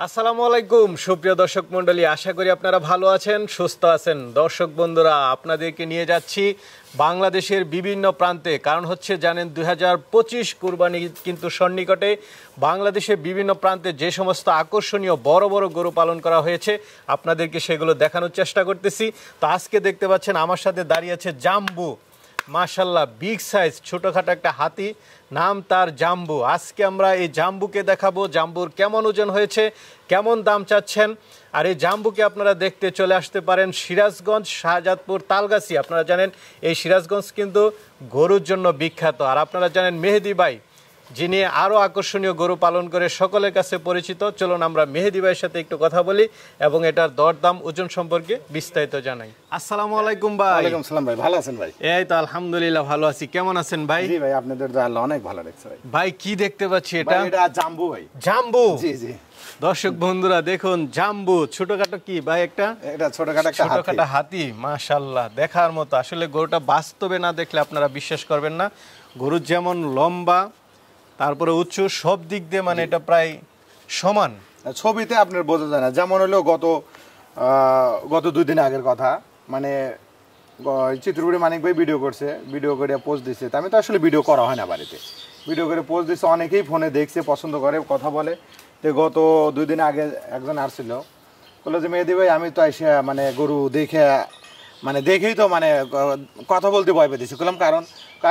আসসালামু আলাইকুম সুপ্রিয় দর্শক মণ্ডলী, আশা করি আপনারা ভালো আছেন, সুস্থ আছেন। দর্শক বন্ধুরা, আপনাদেরকে নিয়ে যাচ্ছি বাংলাদেশের বিভিন্ন প্রান্তে। কারণ হচ্ছে জানেন 2025 কুরবানি কিন্তু সন্নিকটে। বাংলাদেশের বিভিন্ন প্রান্তে যে সমস্ত আকর্ষণীয় বড় বড় গরু পালন করা হয়েছে আপনাদেরকে সেগুলো দেখানোর চেষ্টা করতেছি। তো আজকে দেখতে পাচ্ছেন আমার সাথে দাঁড়িয়ে আছে জাম্বু, মাশাল্লাহ বিগ সাইজ, ছোটোখাটো একটা হাতি, নাম তার জাম্বু। আজকে আমরা এই জাম্বুকে দেখাবো, জাম্বুর কেমন ওজন হয়েছে, কেমন দাম চাচ্ছেন। আর এই জাম্বুকে আপনারা দেখতে চলে আসতে পারেন সিরাজগঞ্জ, শাহজাদপুর, তালগাছি। আপনারা জানেন এই সিরাজগঞ্জ কিন্তু গরুর জন্য বিখ্যাত। আর আপনারা জানেন মেহেদি ভাই, যিনি আরও আকর্ষণীয় গরু পালন করে সকলের কাছে পরিচিত। চলুন আমরা মেহেদি ভাইয়ের সাথে একটু কথা বলি এবং এটার দরদাম ওজন সম্পর্কে বিস্তারিত জানাই। আসসালামু আলাইকুম ভাই। ওয়ালাইকুম সালাম ভাই, ভালো আছেন ভাই? এই তো আলহামদুলিল্লাহ ভালো আছি। কেমন আছেন ভাই? জি ভাই, আপনাদের দয়া আল্লাহ অনেক ভালো রাখছে ভাই। ভাই কি দেখতে পাচ্ছি এটা? এটা জাম্বু ভাই। জাম্বু? জি জি। দর্শক বন্ধুরা দেখুন, জাম্বু ছোটখাটো কি ভাই? এটা ছোটখাটো হাতি, মাশাআল্লাহ দেখার মতো। আসলে গরুটা বাস্তবে না দেখলে আপনারা বিশ্বাস করবেন না। গরুর যেমন লম্বা, তারপরে উচ্চ, সব দিক দিয়ে মানে এটা প্রায় সমান। ছবিতে আপনার বোঝা যায় না। যেমন হলো গত 2 দিন আগের কথা, মানে চিত্রপুরি মানিক ভাই ভিডিও করছে, ভিডিও করে পোস্ট দিচ্ছে। আমি তো আসলে ভিডিও করা হয় না বাড়িতে, ভিডিও করে পোস্ট দিচ্ছে, অনেকেই ফোনে দেখছে, পছন্দ করে, কথা বলে। তো গত 2 দিন আগে একজন আসছিল, বললো যে মেহেদি ভাই আমি তো এসে মানে গরু দেখেই তো মানে কথা বলতে ভয় পেয়েছি। বললাম কারণ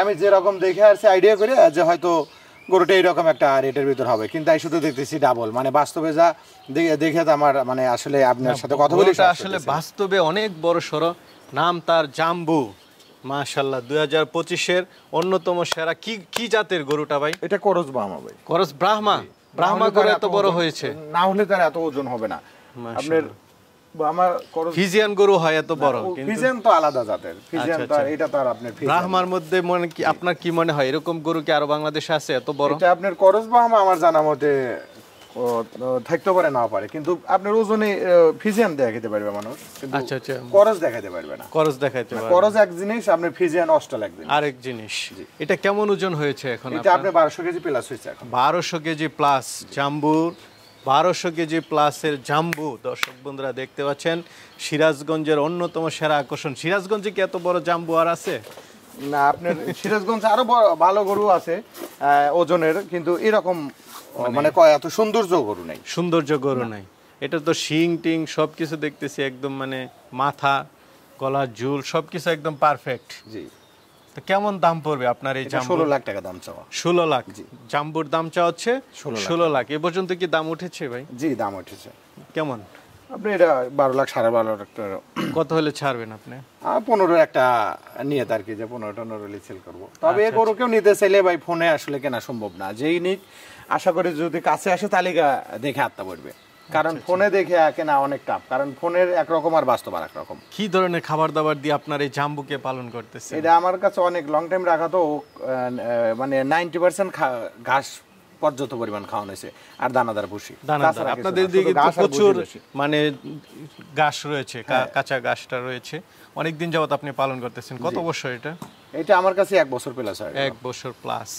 আমি যেরকম দেখে আসছি আইডিয়া করে যে হয়তো গরুটা এইরকম একটা রেটের ভিতর হবে, কিন্তু আমি শুধু দেখতেছি ডাবল। মানে বাস্তবে যা দেখে তো আমার মানে আসলে আপনার সাথে কথা বলি, আসলে বাস্তবে অনেক বড় সড়ো। নাম তার জাম্বু, মাশাআল্লাহ 2025-এর অন্যতম সেরা। কি জাতের গরুটা ভাই? এটা করস ব্রাহ্মা ভাই। করস ব্রাহ্মা? ব্রাহ্মা করে এত বড় হয়েছে? না হলে তার এত ওজন হবে না। আপনার আমার ফিজিয়ান গরু হয় এত বড়? ফিজিয়ান তো আলাদা জাতের, ফিজিয়ান তো এটা তো আর আপনার ব্রাহ্মার মধ্যে মনে কি আপনার কি মনে হয় এরকম গরু কি আরো বাংলাদেশে আছে এত বড়? এটা আপনার করস ব্রাহ্মা আমার জানা মতে থাকতে পারে, না পারে, কিন্তু আপনার ওজনে ফিজিয়ান দেখাতে পারবে মানুষ, কিন্তু করস দেখাতে পারবে না। করস দেখাতে পারবে, করস এক জিনিস, আপনার ফিজিয়ান অস্টাল এক জিনিস, আরেক জিনিস। এটা কেমন ওজন হয়েছে এখন? এটা আপনার 1200 কেজি প্লাস হয়েছে এখন। 1200 কেজি প্লাস জাম্বুর, 1200 কেজি প্লাসের জাম্বু। দর্শক বন্ধুরা দেখতে পাচ্ছেন সিরাজগঞ্জের অন্যতম সেরা আকর্ষণ। সিরাজগঞ্জে কি এত বড় জাম্বু আর আছে? না, আপনার সিরাজগঞ্জে আরো ভালো গরু আছে ওজনের, কিন্তু এরকম মানে এত সৌন্দর্য গরু নাই। সৌন্দর্য গরু নাই। এটা তো শিং টিং সবকিছু দেখতেছি একদম, মানে মাথা, গলা, ঝুল সবকিছু একদম পারফেক্ট। জি। তো কেমন দাম পড়বে আপনার এই জাম্বু? 16 লাখ টাকা দাম চাওয়া। 16 লাখ? জাম্বুর দাম চাওয়া হচ্ছে 16 লাখ। এ পর্যন্ত কি দাম উঠেছে ভাই? জি, দাম উঠেছে। কেমন? আপনি এটা 12 লাখ, 12.5 লাখ টাকা। কত হলে ছাড়বেন আপনি? 15 একটা নিয়ে তার কি, যে 15-15 সেল করবো। তবে এ গরু কেউ নিতে চাইলে ভাই ফোনে আসলে কেনা সম্ভব না। যেই নিক আশা করি যদি কাছে আসে তালিকা দেখে আত্মা পড়বে, কারণ ফোনে দেখে কেনা অনেক টাফ, কারণ ফোনের একরকম আর বাস্তব আর একরকম। কি ধরনের খাবার দাবার দিয়ে আপনার এই জাম্বুকে পালন করতেছে? এটা আমার কাছে অনেক লং টাইম রাখা, তো মানে 90% ঘাস পর্যাপ্ত পরিমাণ খাওয়ানো হয়েছে, আর দানাদার ভুসি। আপনাদের দিকে প্রচুর মানে ঘাস রয়েছে, কাঁচা ঘাসটা রয়েছে। অনেকদিন যাবত আপনি পালন করতেছেন। কত বছর এটা? এটা আমার কাছে 1 বছর প্লাস হয়। 1 বছর প্লাস।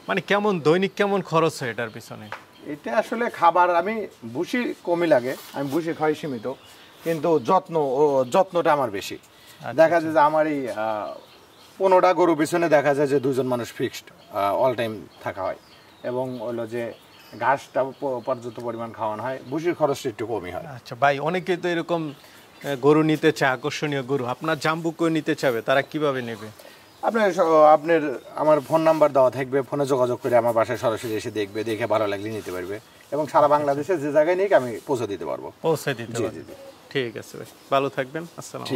মানে কেমন দৈনিক কেমন খরচ হয় এটার পিছনে? এটা আসলে খাবার আমি ভুসি কমই লাগে, আমি ভুসি খাই সীমিত, কিন্তু যত্নটা আমার বেশি। দেখা যায় যে আমার এই 15টা গরু পিছনে দেখা যায় যে 2 জন মানুষ ফিক্সড অল টাইম থাকা হয়, এবং হলো যে ঘাসটা পর্যাপ্ত পরিমাণ খাওয়ানো হয়, ভুসির খরচটা একটু কমই হয়। আচ্ছা ভাই, অনেকেই তো এরকম গরু নিতে চায়, আকর্ষণীয় গরু, আপনার জাম্বুকে নিতে চাবে, তারা কিভাবে নেবে? আপনার আমার ফোন নাম্বার দেওয়া থাকবে, ফোনে যোগাযোগ করে আমার বাসায় সরাসরি এসে দেখবে, দেখে ভালো লাগলে নিতে পারবে, এবং সারা বাংলাদেশে যে জায়গায় নিক আমি পৌঁছে দিতে পারবো। ঠিক আছে ভাই, ভালো থাকবেন। আসসালাম।